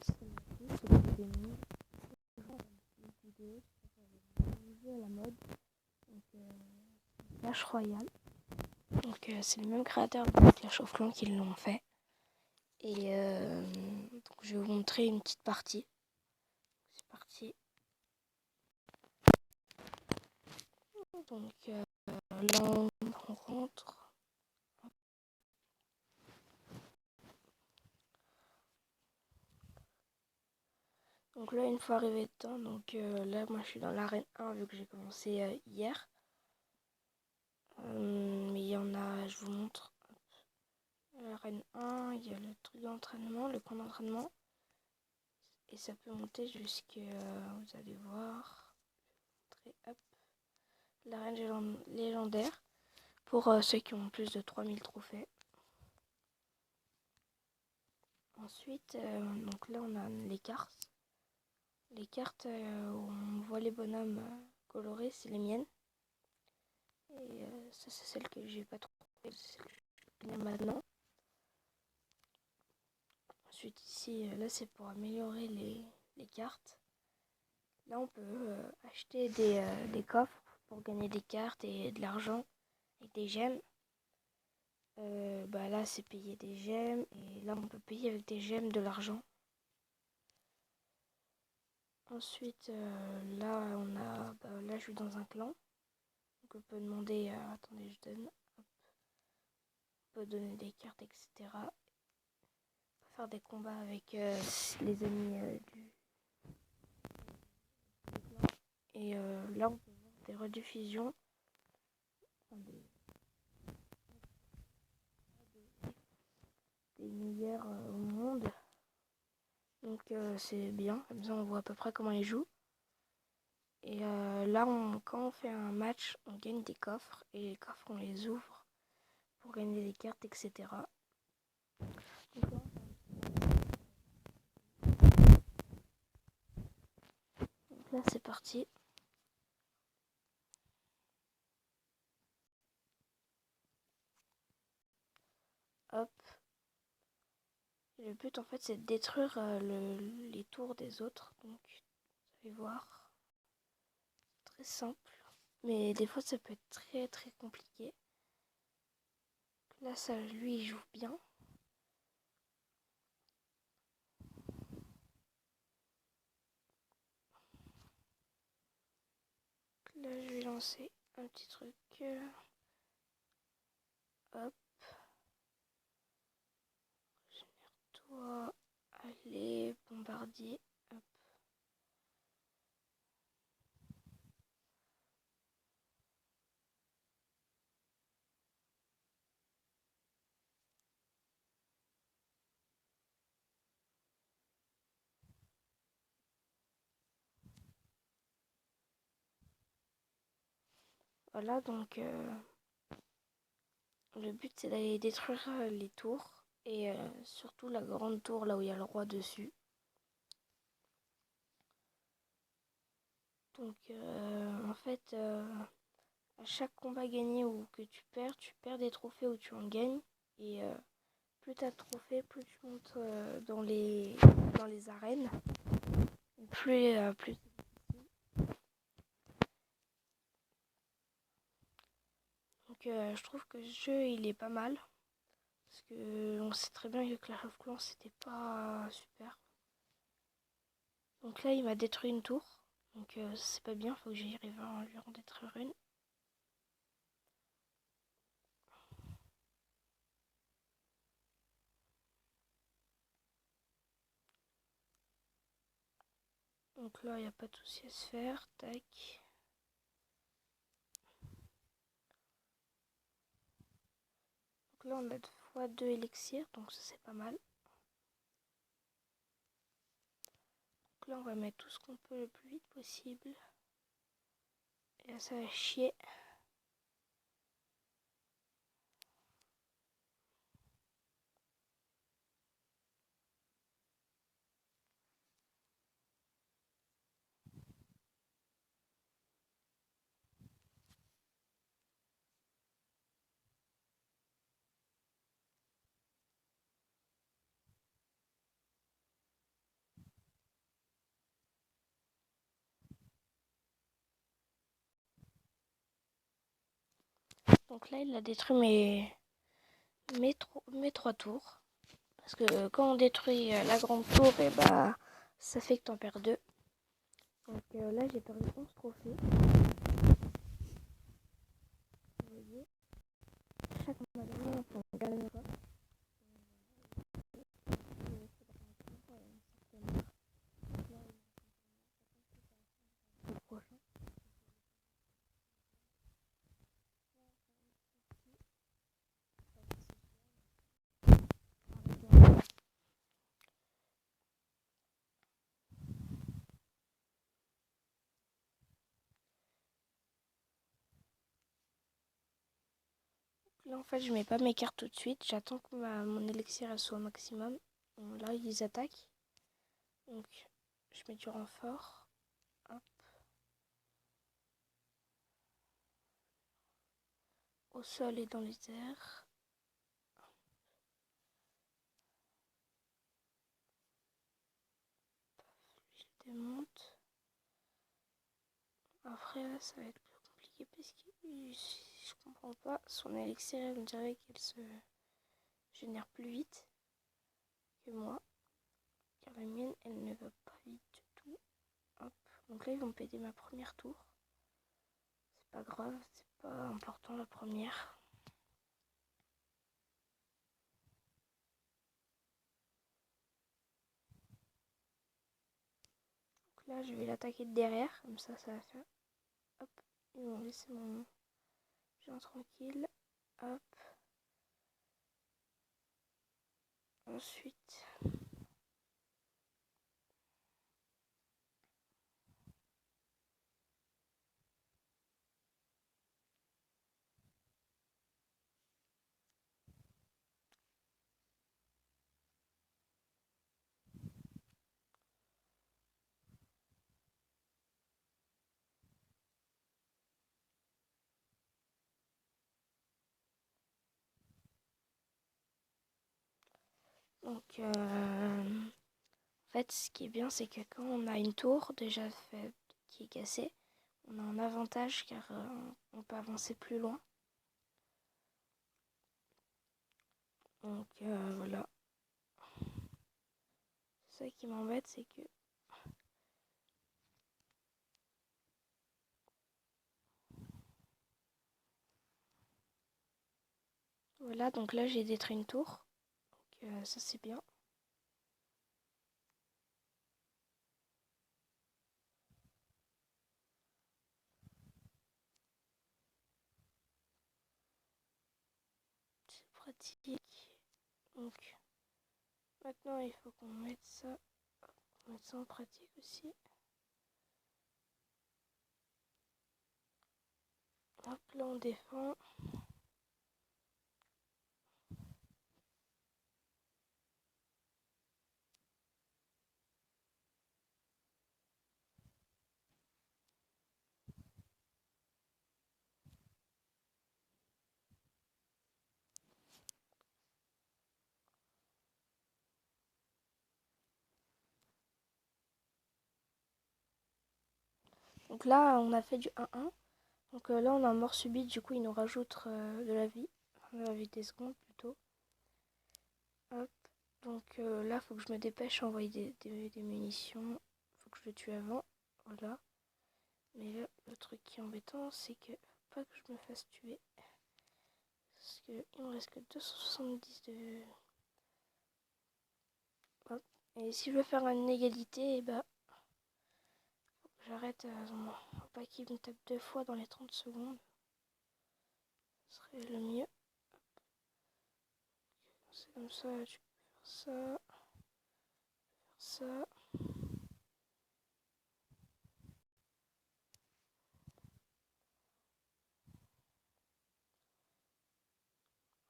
c'est le démon. Une vidéo sur les jeux à la mode. Donc, Clash Royale. Donc, c'est le même créateur de Clash of Clans qui l'ont fait. Et donc, je vais vous montrer une petite partie. C'est parti. Donc, là, on rentre. Donc là, une fois arrivé dedans, donc là, moi, je suis dans l'arène 1 vu que j'ai commencé hier. Mais il y en a, je vous montre. L'arène 1, il y a le truc d'entraînement, le camp d'entraînement. Et ça peut monter jusqu'à, vous allez voir, hop, l'arène légendaire pour ceux qui ont plus de 3000 trophées. Ensuite, donc là, on a les cartes. Les cartes où on voit les bonhommes colorés, c'est les miennes. Et ça, c'est celle que j'ai pas trouvée, c'est celle que je vais maintenant. Ensuite, ici, là, c'est pour améliorer les cartes. Là, on peut acheter des coffres pour gagner des cartes et de l'argent et des gemmes. Là, c'est payer des gemmes. Et là, on peut payer avec des gemmes de l'argent. Ensuite, là, là, je suis dans un clan. Donc, on peut demander... attendez, je donne. Hop. On peut donner des cartes, etc. On peut faire des combats avec les amis du clan. Et là, on peut voir des rediffusions. Des meilleurs au monde. Donc c'est bien, comme ça on voit à peu près comment ils jouent. Et là, quand on fait un match, on gagne des coffres. Et les coffres, on les ouvre pour gagner des cartes, etc. Donc là, c'est parti. Hop. Et le but, en fait, c'est de détruire les tours des autres. Donc, vous allez voir. Très simple. Mais des fois, ça peut être très, très compliqué. Là, ça, lui, il joue bien. Là, je vais lancer un petit truc. Hop. Génère-toi. Allez, bombardier. Hop. Voilà, donc le but c'est d'aller détruire les tours. Et surtout la grande tour là où il y a le roi dessus. Donc en fait, à chaque combat gagné ou que tu perds des trophées ou tu en gagnes. Et plus tu as de trophées, plus tu montes dans les arènes. Plus donc je trouve que ce jeu il est pas mal. Parce que on sait très bien que Clash of Clans c'était pas super. Donc là il m'a détruit une tour. Donc c'est pas bien, faut que j'arrive à lui en détruire une. Donc là il n'y a pas de souci à se faire. Tac. Donc là on a 2 élixirs, donc ça c'est pas mal. Donc là on va mettre tout ce qu'on peut le plus vite possible. Et là ça va chier. Donc là, il a détruit mes 3 tours. Parce que quand on détruit la grande tour, et bah, ça fait que t'en perds 2. Donc là, j'ai perdu 11 trophées. Vous voyez, chaque magasin, on gagnera. Le prochain. Là, en fait, je mets pas mes cartes tout de suite. J'attends que mon élixir soit au maximum. Bon, là, ils attaquent. Donc, je mets du renfort. Hop. Au sol et dans les airs. Je démonte. Après, là, ça va être plus compliqué parce que je comprends pas. Son élixir, on dirait qu'elle se génère plus vite que moi. Car la mienne, elle ne va pas vite du tout. Hop. Donc là, ils vont péter ma première tour. C'est pas grave, c'est pas important la première. Donc là, je vais l'attaquer de derrière. Comme ça va faire. Hop. Ils vont laisser mon géant tranquille. Hop. Ensuite. Donc, en fait, ce qui est bien, c'est que quand on a une tour déjà faite qui est cassée, on a un avantage car on peut avancer plus loin. Donc, voilà. C'est ça qui m'embête, c'est que voilà, donc là j'ai détruit une tour. Donc, ça c'est bien. C'est pratique. Donc maintenant il faut qu'on mette ça en pratique aussi. Hop, là on défend. Donc là on a fait du 1-1. Donc là on a un mort subite, du coup il nous rajoute de la vie. Enfin, de la vie des secondes plutôt. Hop. Donc là faut que je me dépêche à envoyer des munitions. Faut que je le tue avant. Voilà. Mais là le truc qui est embêtant c'est que faut pas que je me fasse tuer. Parce qu'il me reste que 270 de... Hop. Et si je veux faire une égalité, bah j'arrête. Faut pas qu'il me tape 2 fois dans les 30 secondes. Ce serait le mieux. C'est comme ça, tu peux faire ça.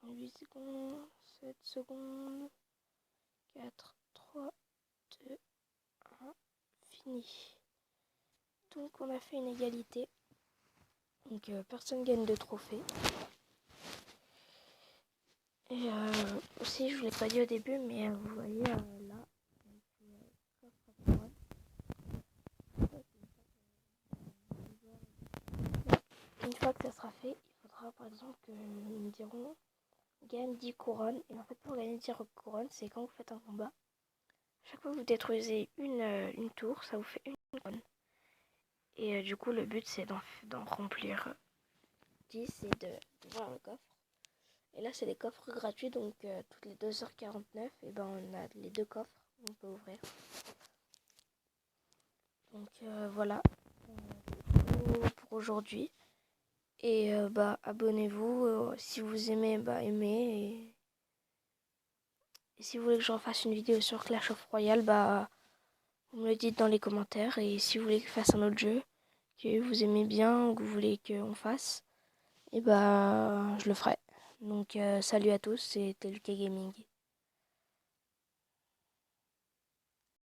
8 secondes, 7 secondes, 4, 3, 2, 1, fini. Donc on a fait une égalité. Donc personne gagne de trophée. Et aussi, je vous l'ai pas dit au début, mais vous voyez là, une fois que ça sera fait, il faudra par par exemple, ils me diront gagne 10 couronnes. Et en fait, pour gagner 10 couronnes, c'est quand vous faites un combat. Chaque fois que vous détruisez une tour, ça vous fait une couronne. Et du coup, le but, c'est d'en remplir 10 et de voir le coffre. Et là, c'est des coffres gratuits, donc toutes les 2h49, et ben on a les 2 coffres qu'on peut ouvrir. Donc voilà pour aujourd'hui. Et abonnez-vous. Si vous aimez, aimez. Et si vous voulez que j'en fasse une vidéo sur Clash of Royale, vous me le dites dans les commentaires. Et si vous voulez que je fasse un autre jeu que vous aimez bien ou que vous voulez qu'on fasse, et je le ferai. Donc salut à tous, c'était Lucas Gaming.